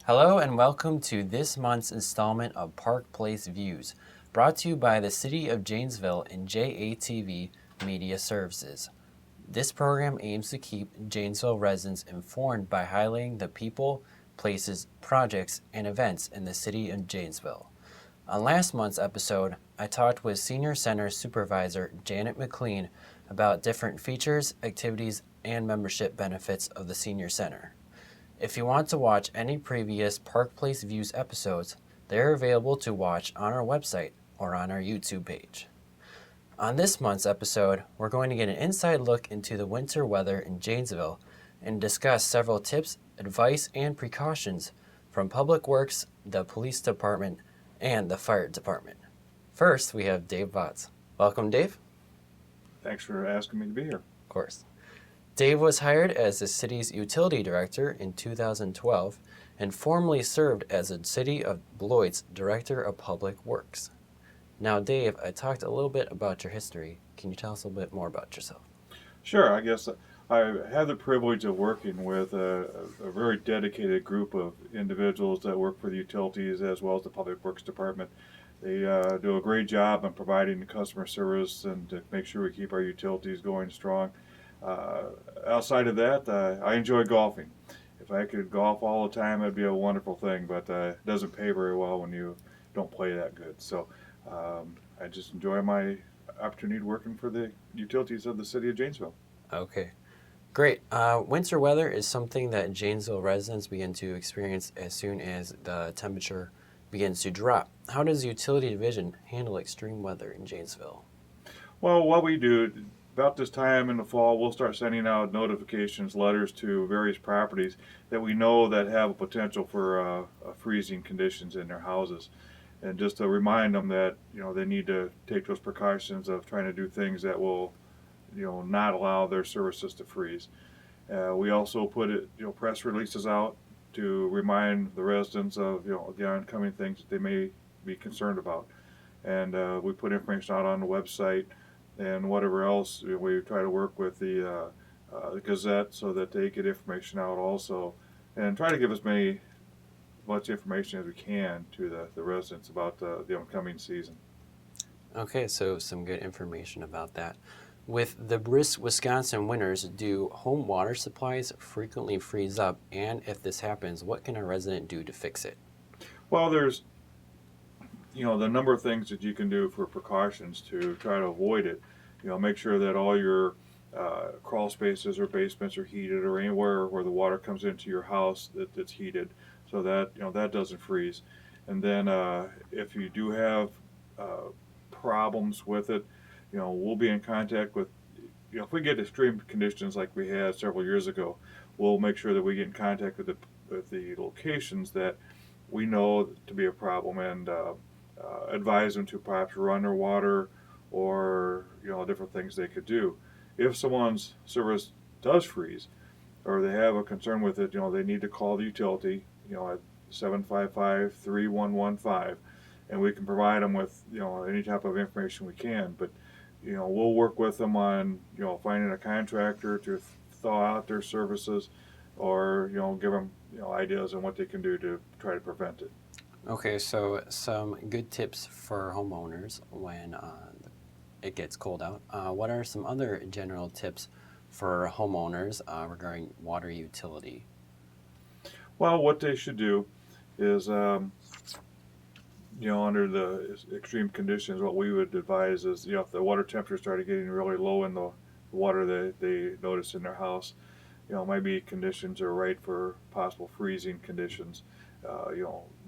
Hello and welcome to this month's installment of Park Place Views, brought to you by the City of Janesville and JATV Media Services. This program aims to keep Janesville residents informed by highlighting the people, places, projects, and events in the City of Janesville. On last month's episode, I talked with Senior Center Supervisor Janet McLean about different features, activities, and membership benefits of the Senior Center. If you want to watch any previous Park Place Views episodes, they're available to watch on our website or on our YouTube page. On this month's episode, we're going to get an inside look into the winter weather in Janesville and discuss several tips, advice, and precautions from Public Works, the Police Department, and the Fire Department. First, we have Dave Votz. Welcome, Dave. Thanks for asking me to be here. Of course. Dave was hired as the city's utility director in 2012 and formerly served as the City of Beloit's Director of Public Works. Now, Dave, I talked a little bit about your history. Can you tell us a little bit more about yourself? Sure, I guess I have the privilege of working with a very dedicated group of individuals that work for the utilities as well as the Public Works Department. They do a great job in providing customer service and to make sure we keep our utilities going strong. Outside of that, I enjoy golfing. If I could golf all the time, it'd be a wonderful thing, but it doesn't pay very well when you don't play that good. So I just enjoy my opportunity working for the utilities of the City of Janesville. Okay, great. Winter weather is something that Janesville residents begin to experience as soon as the temperature begins to drop. How does the utility division handle extreme weather in Janesville? Well, what we do about this time in the fall, we'll start sending out notifications, letters to various properties that we know that have a potential for freezing conditions in their houses, and just to remind them that they need to take those precautions of trying to do things that will not allow their services to freeze. We also put press releases out to remind the residents of the oncoming things that they may be concerned about, and we put information out on the website and whatever else. We try to work with the Gazette so that they get information out also, and try to give as much information as we can to the residents about the upcoming season. Okay, so some good information about that. With the brisk Wisconsin winters, do home water supplies frequently freeze up? And if this happens, what can a resident do to fix it? Well, there's the number of things that you can do for precautions to try to avoid it. Make sure that all your crawl spaces or basements are heated, or anywhere where the water comes into your house that's heated, so that that doesn't freeze. And then if you do have problems with it, we'll be in contact with. If we get extreme conditions like we had several years ago, we'll make sure that we get in contact with the locations that we know to be a problem, and advise them to perhaps run their water, or different things they could do. If someone's service does freeze, or they have a concern with it, they need to call the utility, at 755-3115, and we can provide them with any type of information we can. But we'll work with them on finding a contractor to thaw out their services, or give them ideas on what they can do to try to prevent it. Okay, so some good tips for homeowners when it gets cold out. What are some other general tips for homeowners regarding water utility? Well, what they should do is, under the extreme conditions, what we would advise is, if the water temperature started getting really low in the water that they notice in their house, maybe conditions are right for possible freezing conditions.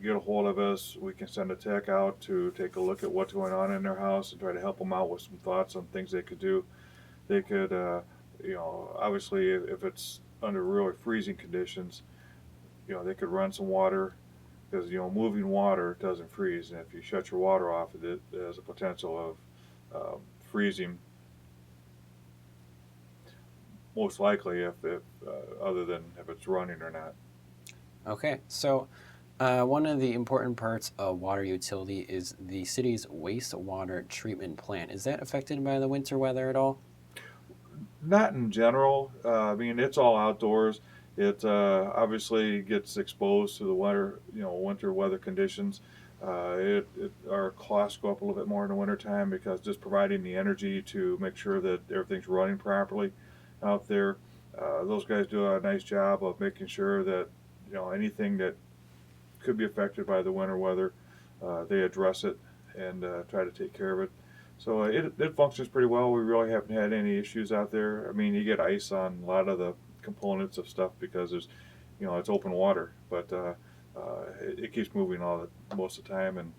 Get a hold of us. We can send a tech out to take a look at what's going on in their house and try to help them out with some thoughts on things they could do. They could, obviously, if it's under really freezing conditions, they could run some water, because moving water doesn't freeze, and if you shut your water off, it has a potential of freezing. Most likely, if other than if it's running or not. Okay, so one of the important parts of water utility is the city's wastewater treatment plant. Is that affected by the winter weather at all? Not in general. I mean, it's all outdoors. It obviously gets exposed to the winter weather conditions. Our costs go up a little bit more in the wintertime because just providing the energy to make sure that everything's running properly out there. Those guys do a nice job of making sure that anything that could be affected by the winter weather, they address it and try to take care of it. So it functions pretty well. We really haven't had any issues out there. I mean, you get ice on a lot of the components of stuff because it's open water, but it keeps moving most of the time, and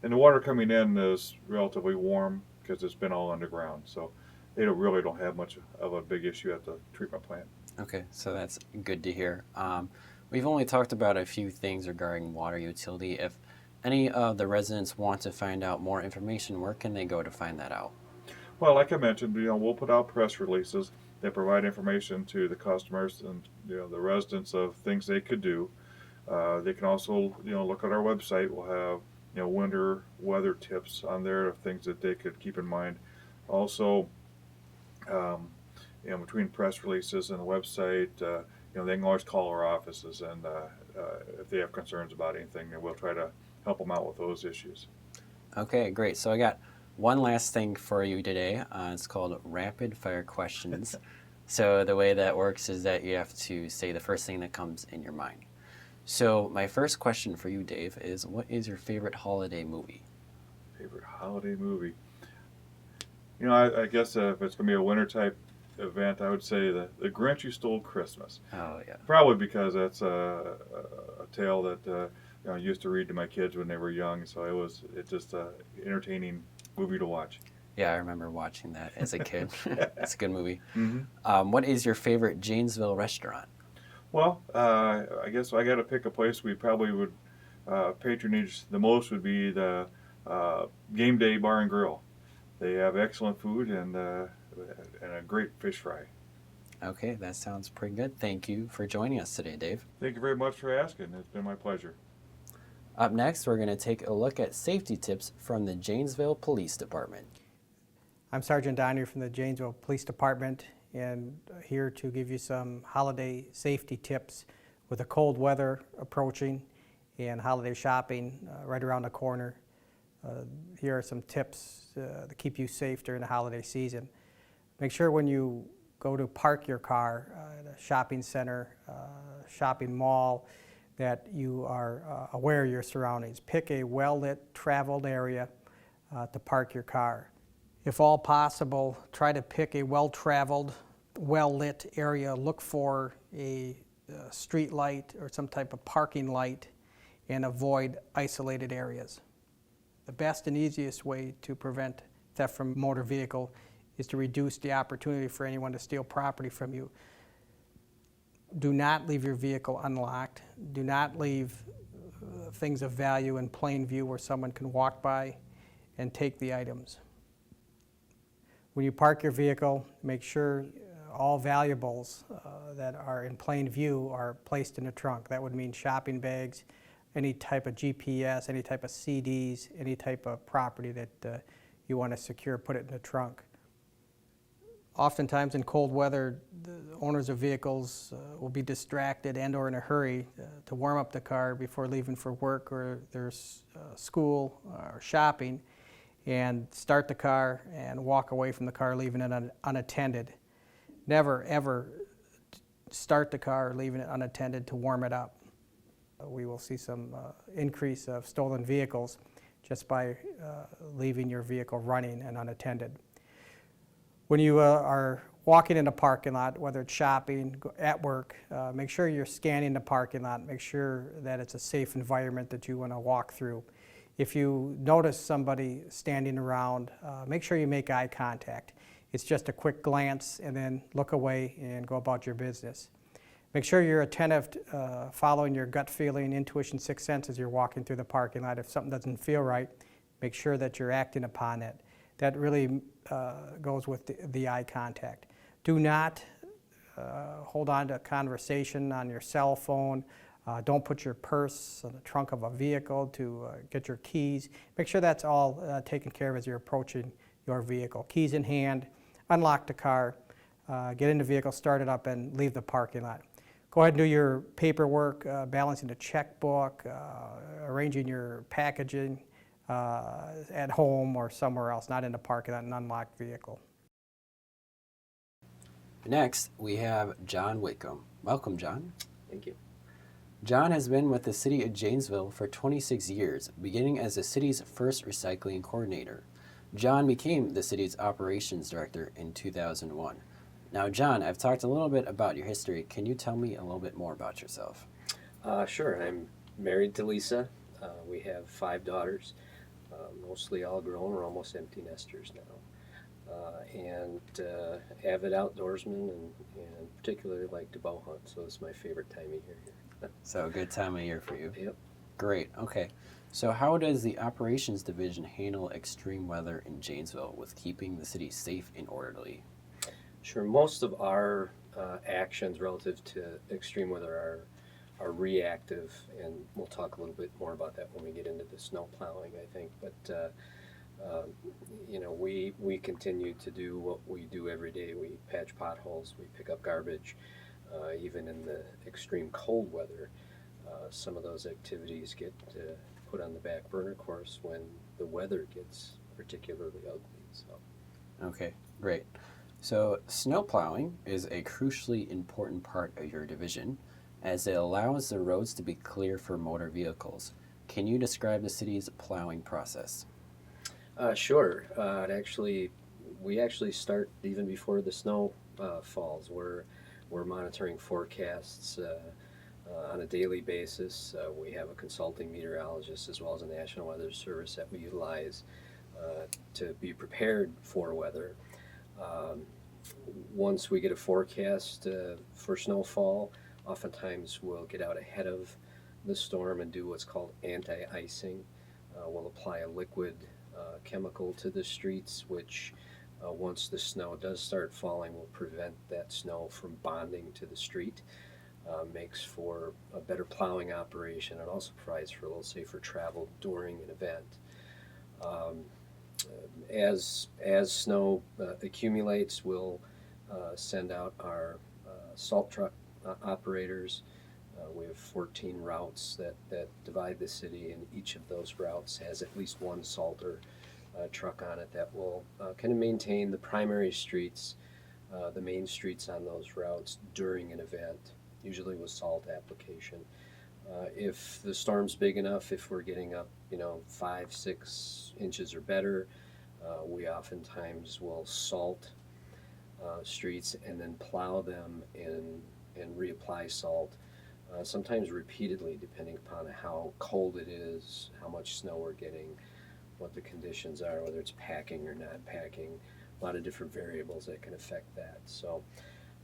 the water coming in is relatively warm because it's been all underground. So they really don't have much of a big issue at the treatment plant. Okay, so that's good to hear. We've only talked about a few things regarding water utility. If any of the residents want to find out more information, where can they go to find that out? Well, like I mentioned, we'll put out press releases that provide information to the customers and the residents of things they could do. They can also look at our website. We'll have winter weather tips on there of things that they could keep in mind. Also, between press releases and the website, they can always call our offices, and if they have concerns about anything, we'll try to help them out with those issues. Okay, great. So I got one last thing for you today. It's called rapid fire questions. So the way that works is that you have to say the first thing that comes in your mind. So my first question for you, Dave, is what is your favorite holiday movie? Favorite holiday movie? I guess if it's going to be a winter type event, I would say the Grinch Who Stole Christmas. Oh, yeah. Probably because that's a tale that I used to read to my kids when they were young, so it's just an entertaining movie to watch. Yeah, I remember watching that as a kid. It's a good movie. Mm-hmm. What is your favorite Janesville restaurant? Well, I guess I got to pick a place we probably would patronage the most would be the Game Day Bar and Grill. They have excellent food and a great fish fry. Okay, that sounds pretty good. Thank you for joining us today, Dave. Thank you very much for asking. It's been my pleasure. Up next, we're going to take a look at safety tips from the Janesville Police Department. I'm Sergeant Donner from the Janesville Police Department, and here to give you some holiday safety tips with the cold weather approaching and holiday shopping right around the corner. Here are some tips to keep you safe during the holiday season. Make sure when you go to park your car at a shopping center, shopping mall, that you are aware of your surroundings. Pick a well-lit, traveled area to park your car. If all possible, try to pick a well-traveled, well-lit area. Look for a street light or some type of parking light and avoid isolated areas. The best and easiest way to prevent theft from a motor vehicle is to reduce the opportunity for anyone to steal property from you. Do not leave your vehicle unlocked. Do not leave things of value in plain view where someone can walk by and take the items. When you park your vehicle, make sure all valuables that are in plain view are placed in the trunk. That would mean shopping bags, any type of GPS, any type of CDs, any type of property that you want to secure, put it in the trunk. Oftentimes in cold weather, the owners of vehicles will be distracted and or in a hurry to warm up the car before leaving for work or their school or shopping, and start the car and walk away from the car, leaving it unattended. Never, ever start the car leaving it unattended to warm it up. We will see some increase of stolen vehicles just by leaving your vehicle running and unattended. When you are walking in a parking lot, whether it's shopping, at work, make sure you're scanning the parking lot. Make sure that it's a safe environment that you want to walk through. If you notice somebody standing around, make sure you make eye contact. It's just a quick glance and then look away and go about your business. Make sure you're attentive, following your gut feeling, intuition, sixth sense as you're walking through the parking lot. If something doesn't feel right, make sure that you're acting upon it. That really goes with the eye contact. Do not hold on to a conversation on your cell phone. Don't put your purse on the trunk of a vehicle to get your keys. Make sure that's all taken care of as you're approaching your vehicle. Keys in hand, unlock the car, get in the vehicle, start it up, and leave the parking lot. go ahead and do your paperwork, balancing the checkbook, arranging your packaging at home or somewhere else, not in the park of an unlocked vehicle. Next, we have John Whitcomb. Welcome, John. Thank you. John has been with the City of Janesville for 26 years, beginning as the city's first recycling coordinator. John became the city's operations director in 2001. Now, John, I've talked a little bit about your history. Can you tell me a little bit more about yourself? Sure. I'm married to Lisa. We have 5 daughters, mostly all grown. We're almost empty nesters now. And avid outdoorsman and particularly like to bow hunt, so it's my favorite time of year here. So, a good time of year for you. Yep. Great. Okay. So, how does the operations division handle extreme weather in Janesville with keeping the city safe and orderly? Sure. Most of our actions relative to extreme weather are reactive, and we'll talk a little bit more about that when we get into the snow plowing, I think. But we continue to do what we do every day. We patch potholes, we pick up garbage, even in the extreme cold weather. Some of those activities get put on the back burner course when the weather gets particularly ugly. So. Okay, great. So, snow plowing is a crucially important part of your division as it allows the roads to be clear for motor vehicles. Can you describe the city's plowing process? Sure. We actually start even before the snow falls. We're monitoring forecasts on a daily basis. We have a consulting meteorologist as well as a National Weather Service that we utilize to be prepared for weather. Once we get a forecast for snowfall, oftentimes we'll get out ahead of the storm and do what's called anti-icing. We'll apply a liquid chemical to the streets, which once the snow does start falling will prevent that snow from bonding to the street. Makes for a better plowing operation and also provides for a little safer travel during an event. As snow accumulates, we'll send out our salt truck operators. We have 14 routes that divide the city, and each of those routes has at least one salter truck on it that will kind of maintain the primary streets, the main streets on those routes during an event, usually with salt application. If the storm's big enough, if we're getting up 5-6 inches or better, we oftentimes will salt streets and then plow them and reapply salt, sometimes repeatedly depending upon how cold it is, how much snow we're getting, what the conditions are, whether it's packing or not packing, a lot of different variables that can affect that. So,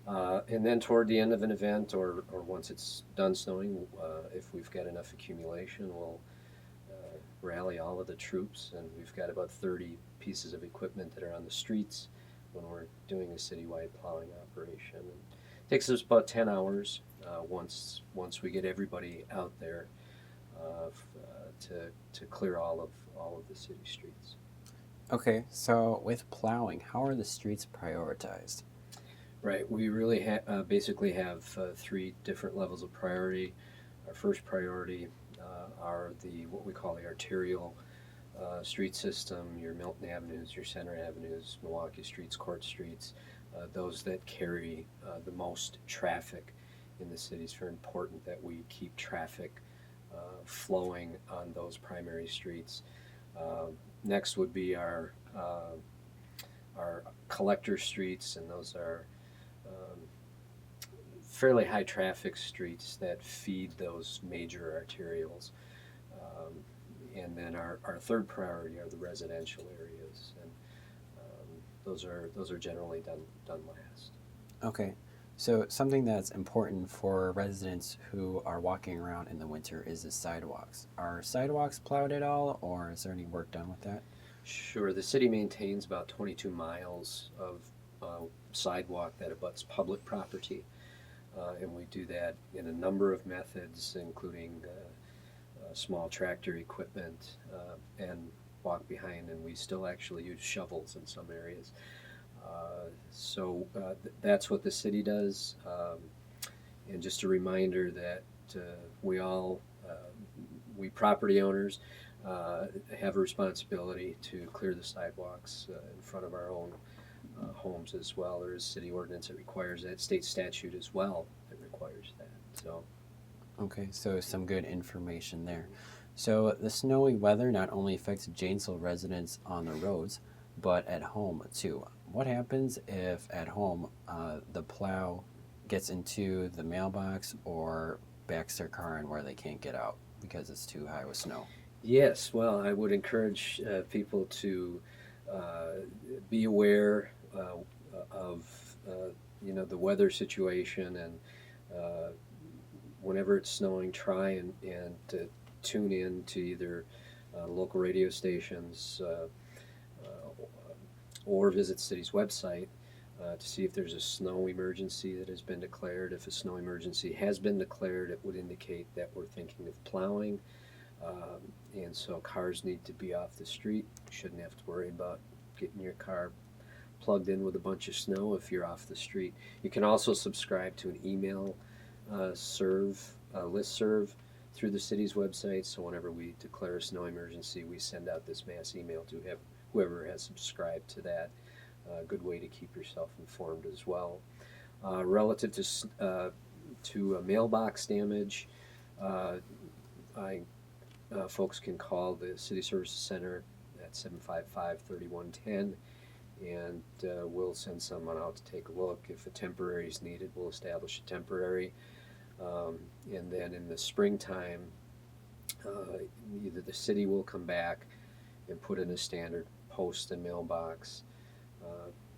and then toward the end of an event or once it's done snowing, if we've got enough accumulation, we'll rally all of the troops, and we've got about 30 pieces of equipment that are on the streets when we're doing a citywide plowing operation. And it takes us about 10 hours once we get everybody out there to clear all of the city streets. Okay, so with plowing, how are the streets prioritized? Right, we really basically have 3 different levels of priority. Our first priority are what we call the arterial street system, your Milton Avenues, your Center Avenues, Milwaukee Streets, Court Streets, those that carry the most traffic in the city. It's very important that we keep traffic flowing on those primary streets. Next would be our collector streets, and those are fairly high traffic streets that feed those major arterials. And then our third priority are the residential areas, and those are generally done last. Okay, so something that's important for residents who are walking around in the winter is the sidewalks. Are sidewalks plowed at all, or is there any work done with that? Sure, the city maintains about 22 miles of sidewalk that abuts public property, and we do that in a number of methods, including small tractor equipment and walk behind, and we still actually use shovels in some areas. So that's what the city does. And just a reminder that we all, we property owners, have a responsibility to clear the sidewalks in front of our own homes as well. There is city ordinance that requires that, state statute as well that requires that. So, Okay, so some good information there. So the snowy weather not only affects Janesville residents on the roads, but at home too. What happens if at home the plow gets into the mailbox or backs their car in where they can't get out because it's too high with snow? yes, well, I would encourage people to be aware of the weather situation, and whenever it's snowing, try and to tune in to either local radio stations or visit the city's website to see if there's a snow emergency that has been declared. If a snow emergency has been declared, it would indicate that we're thinking of plowing. And so cars need to be off the street. You shouldn't have to worry about getting your car plugged in with a bunch of snow if you're off the street. You can also subscribe to an email listserv through the city's website. So whenever we declare a snow emergency, we send out this mass email to whoever has subscribed to that. A good way to keep yourself informed as well. Relative to mailbox damage, folks can call the City Services Center at 755-3110, and we'll send someone out to take a look. If a temporary is needed, we'll establish a temporary. And then in the springtime, either the city will come back and put in a standard post and mailbox.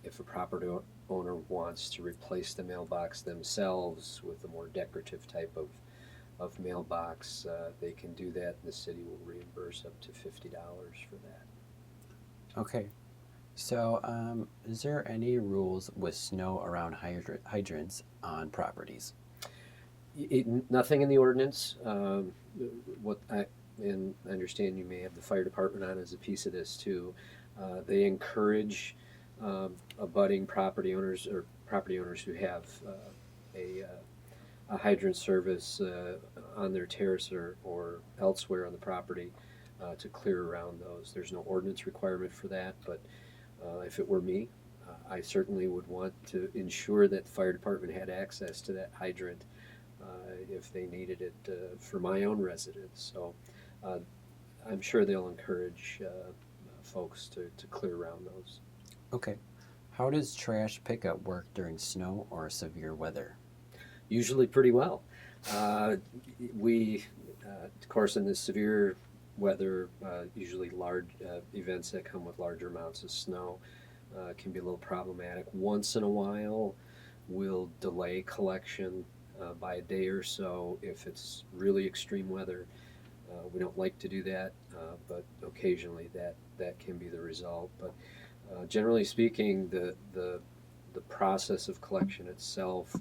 If a property owner wants to replace the mailbox themselves with a more decorative type of mailbox, they can do that, and the city will reimburse up to $50 for that. Okay, so is there any rules with snow around hydrants on properties? Nothing in the ordinance. What I understand, you may have the fire department on as a piece of this too. They encourage abutting property owners or property owners who have a hydrant service on their terrace or elsewhere on the property to clear around those. There's no ordinance requirement for that, but if it were me, I certainly would want to ensure that the fire department had access to that hydrant if they needed it for my own residents. So I'm sure they'll encourage folks to clear around those. Okay. How does trash pickup work during snow or severe weather? Usually pretty well. We, of course, in the severe weather, usually large events that come with larger amounts of snow can be a little problematic. Once in a while, we'll delay collection by a day or so if it's really extreme weather. We don't like to do that, but occasionally that can be the result. But generally speaking, the process of collection itself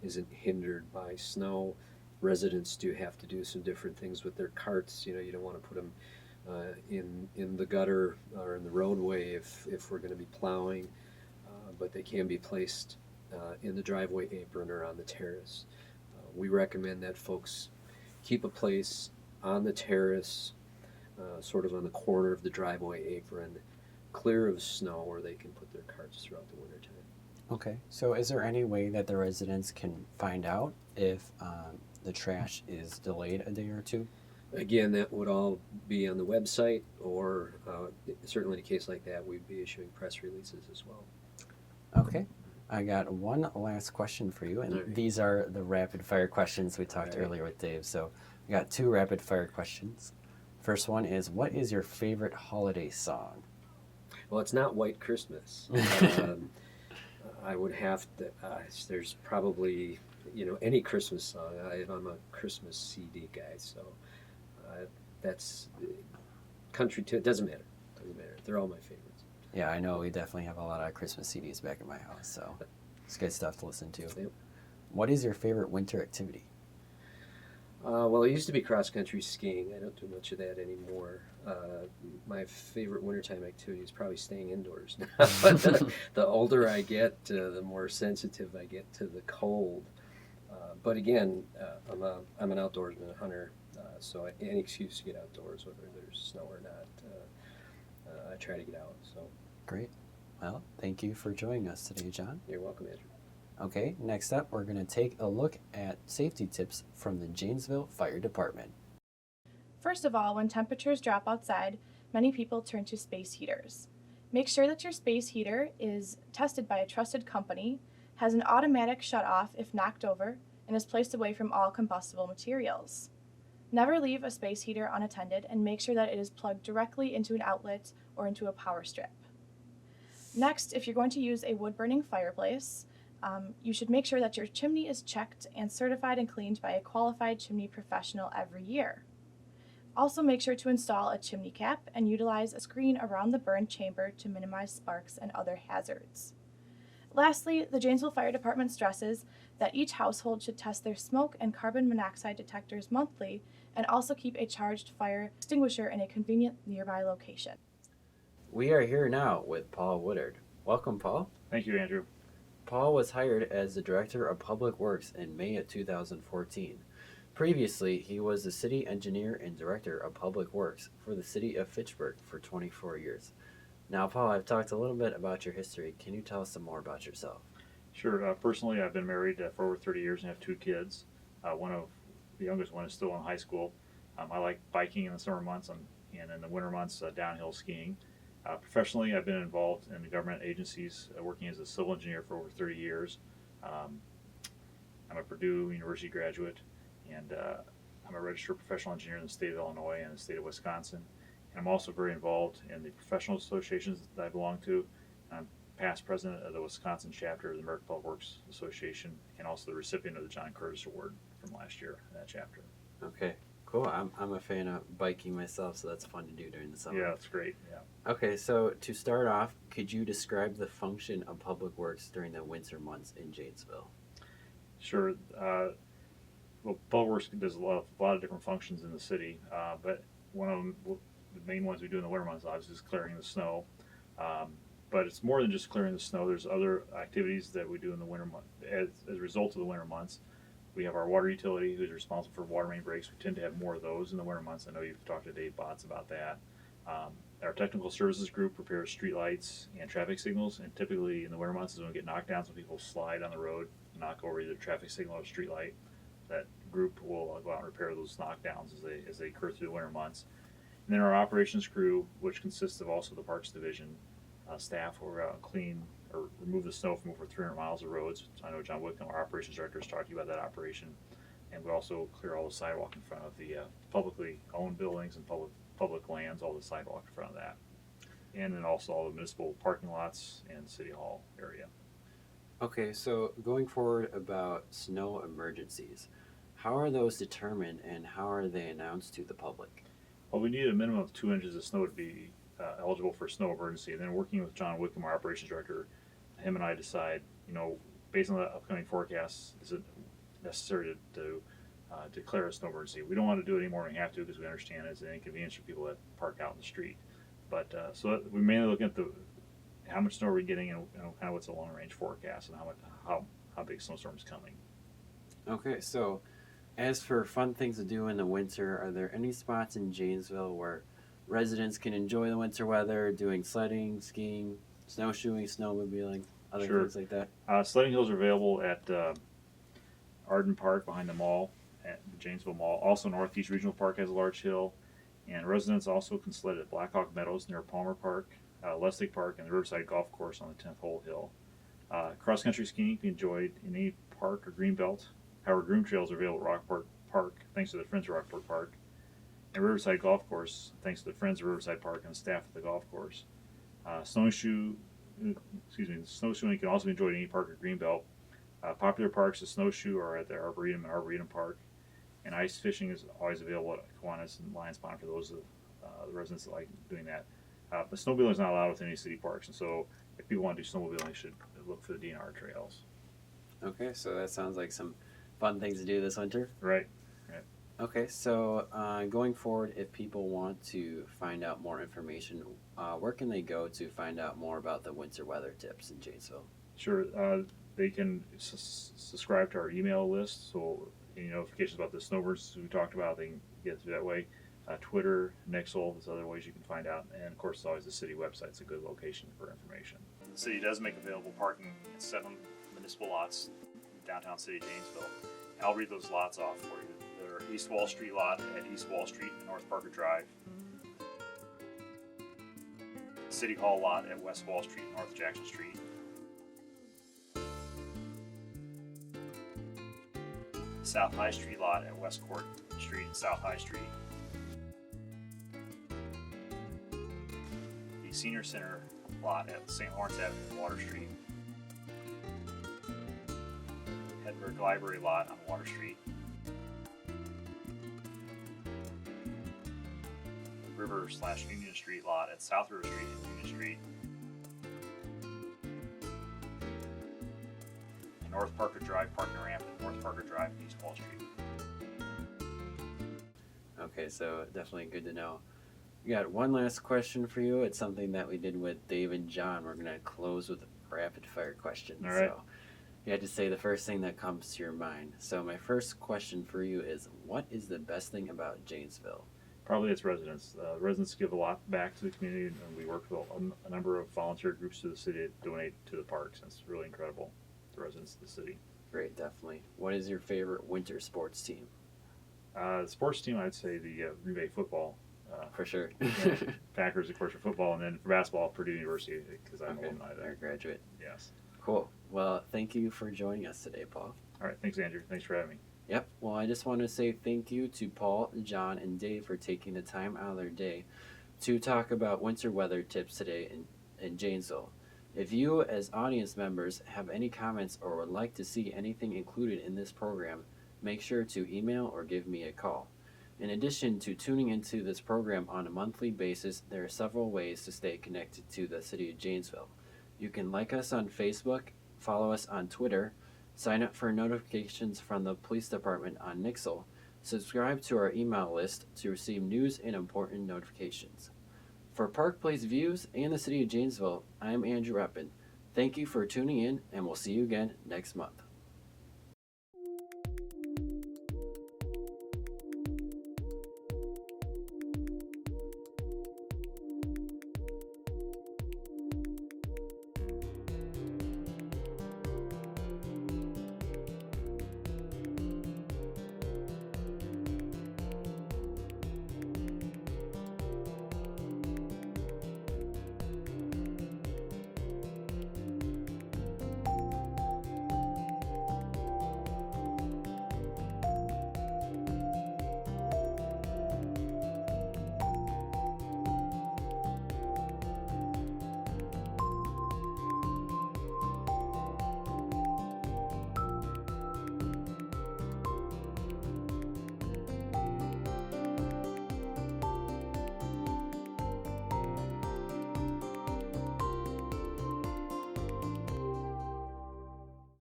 isn't hindered by snow. Residents do have to do some different things with their carts. You don't want to put them in the gutter or in the roadway if we're going to be plowing, but they can be placed in the driveway apron or on the terrace. We recommend that folks keep a place on the terrace, sort of on the corner of the driveway apron, clear of snow, where they can put their carts throughout the wintertime. Okay, so is there any way that the residents can find out if the trash is delayed a day or two? Again, that would all be on the website, or certainly in a case like that, we'd be issuing press releases as well. Okay, I got one last question for you, and Right. these are the rapid fire questions we talked Right. earlier with Dave. So I got two rapid fire questions. First one is, what is your favorite holiday song? Well, it's not White Christmas. I would have to, there's probably, any Christmas song. I'm a Christmas CD guy, so that's country too. It doesn't matter. They're all my favorites. Yeah, I know we definitely have a lot of Christmas CDs back in my house, so it's good stuff to listen to. Yep. What is your favorite winter activity? Well, it used to be cross-country skiing. I don't do much of that anymore. My favorite wintertime activity is probably staying indoors now. But the older I get, the more sensitive I get to the cold. But again, I'm an outdoorsman, a hunter, so any excuse to get outdoors, whether there's snow or not, I try to get out. So Great. Well, thank you for joining us today, John. you're welcome, Andrew. Okay, next up, we're going to take a look at safety tips from the Janesville Fire Department. First of all, when temperatures drop outside, many people turn to space heaters. Make sure that your space heater is tested by a trusted company, has an automatic shut-off if knocked over, and is placed away from all combustible materials. Never leave a space heater unattended, and make sure that it is plugged directly into an outlet or into a power strip. Next, if you're going to use a wood-burning fireplace, you should make sure that your chimney is checked and certified and cleaned by a qualified chimney professional every year. Also, make sure to install a chimney cap and utilize a screen around the burn chamber to minimize sparks and other hazards. Lastly, the Janesville Fire Department stresses that each household should test their smoke and carbon monoxide detectors monthly and also keep a charged fire extinguisher in a convenient nearby location. We are here now with Paul Woodard. Welcome, Paul. Thank you, Andrew. Paul was hired as the Director of Public Works in May of 2014. Previously, he was the City Engineer and Director of Public Works for the City of Fitchburg for 24 years. Now, Paul, I've talked a little bit about your history. Can you tell us some more about yourself? Sure. Personally, I've been married for over 30 years and have 2 kids. The youngest one is still in high school. I like biking in the summer months and in the winter months, downhill skiing. Professionally, I've been involved in the government agencies, working as a civil engineer for over 30 years. I'm a Purdue University graduate, and I'm a registered professional engineer in the state of Illinois and the state of Wisconsin. And I'm also very involved in the professional associations that I belong to. I'm past president of the Wisconsin chapter of the American Public Works Association, and also the recipient of the John Curtis Award from last year in that chapter. Okay, cool. I'm a fan of biking myself, so that's fun to do during the summer. Yeah, that's great. Yeah. Okay, so to start off, could you describe the function of Public Works during the winter months in Janesville? Sure. Well, Public Works does a lot of different functions in the city, but one of them, the main ones we do in the winter months, obviously, is clearing the snow. But it's more than just clearing the snow. There's other activities that we do in the winter months. As a result of the winter months, we have our water utility, who's responsible for water main breaks. We tend to have more of those in the winter months. I know you've talked to Dave Botts about that. Our technical services group prepares street lights and traffic signals, and typically in the winter months is when we get knockdowns when people slide on the road, knock over either a traffic signal or a street light. That group will go out and repair those knockdowns as they occur through the winter months. And then our operations crew, which consists of also the Parks Division staff, will go out and clean or remove the snow from over 300 miles of roads. I know John Whitcomb, our operations director, has talked to you about that operation. And we also clear all the sidewalk in front of the publicly owned buildings and public lands, all the sidewalk in front of that. And then also all the municipal parking lots and City Hall area. Okay, so going forward about snow emergencies, how are those determined and how are they announced to the public? Well, we need a minimum of 2 inches of snow to be eligible for snow emergency. And then working with John Whitcomb, our operations director, him and I decide, based on the upcoming forecasts, is it necessary to declare a snow emergency? We don't want to do it any more than we have to because we understand it's an inconvenience for people that park out in the street. But so we mainly look at how much snow are we getting and kind of what's the long range forecast and how big snowstorm's coming. Okay, so as for fun things to do in the winter, are there any spots in Janesville where residents can enjoy the winter weather, doing sledding, skiing, snowshoeing, snowmobiling, other Sure. things like that? Sledding hills are available at Arden Park behind the mall, at the Janesville Mall. Also, Northeast Regional Park has a large hill. And residents also can sled at Blackhawk Meadows near Palmer Park, Leslie Park, and the Riverside Golf Course on the 10th Hole Hill. Cross-country skiing can be enjoyed in any park or greenbelt. However, groom trails are available at Rockport Park, thanks to the Friends of Rockport Park. And Riverside Golf Course, thanks to the Friends of Riverside Park and the staff at the golf course. Snowshoeing can also be enjoyed in any park or greenbelt. Popular parks to snowshoe are at the Arboretum and Arboretum Park. And ice fishing is always available at Kiwanis and Lions Pond for those of the residents that like doing that. But snowmobiling is not allowed within any city parks, and so if people want to do snowmobiling, they should look for the DNR trails. Okay, so that sounds like some fun things to do this winter. Right. Okay, so going forward, if people want to find out more information, where can they go to find out more about the winter weather tips in Janesville? Sure. they can subscribe to our email list, so any notifications about the snow emergencies we talked about, they can get through that way. Twitter, Nixle, there's other ways you can find out, and of course, it's always the city website. It's a good location for information. The city does make available parking at 7 municipal lots in downtown City of Janesville. I'll read those lots off for you. They're East Wall Street lot at East Wall Street and North Parker Drive. City Hall lot at West Wall Street and North Jackson Street. South High Street lot at West Court Street and South High Street. The Senior Center lot at St. Lawrence Avenue and Water Street. Hedberg Library lot on Water Street. River/Union Street lot at South River Street and Union Street. And North Parker Drive parking ramp at North Parker Drive and East Wall Street. Okay, so definitely good to know. We got one last question for you. It's something that we did with Dave and John. We're going to close with rapid fire questions. All right. So you have to say the first thing that comes to your mind. So my first question for you is, what is the best thing about Janesville? Probably its residents. Residents give a lot back to the community, and we work with a number of volunteer groups to the city to donate to the parks. And it's really incredible, the residents of the city. Great, definitely. What is your favorite winter sports team? The sports team, I'd say the Green Bay football. For sure. Packers, of course, for football, and then for basketball, Purdue University, because I'm Okay, alumni you're there. a graduate. Yes. Cool. Well, thank you for joining us today, Paul. All right. Thanks, Andrew. Thanks for having me. Yep. Well, I just want to say thank you to Paul, John, and Dave for taking the time out of their day to talk about winter weather tips today in Janesville. If you, as audience members, have any comments or would like to see anything included in this program, make sure to email or give me a call. In addition to tuning into this program on a monthly basis, there are several ways to stay connected to the City of Janesville. You can like us on Facebook, follow us on Twitter, sign up for notifications from the police department on Nixle, subscribe to our email list to receive news and important notifications. For Park Place Views and the City of Janesville, I'm Andrew Eppen. Thank you for tuning in, and we'll see you again next month.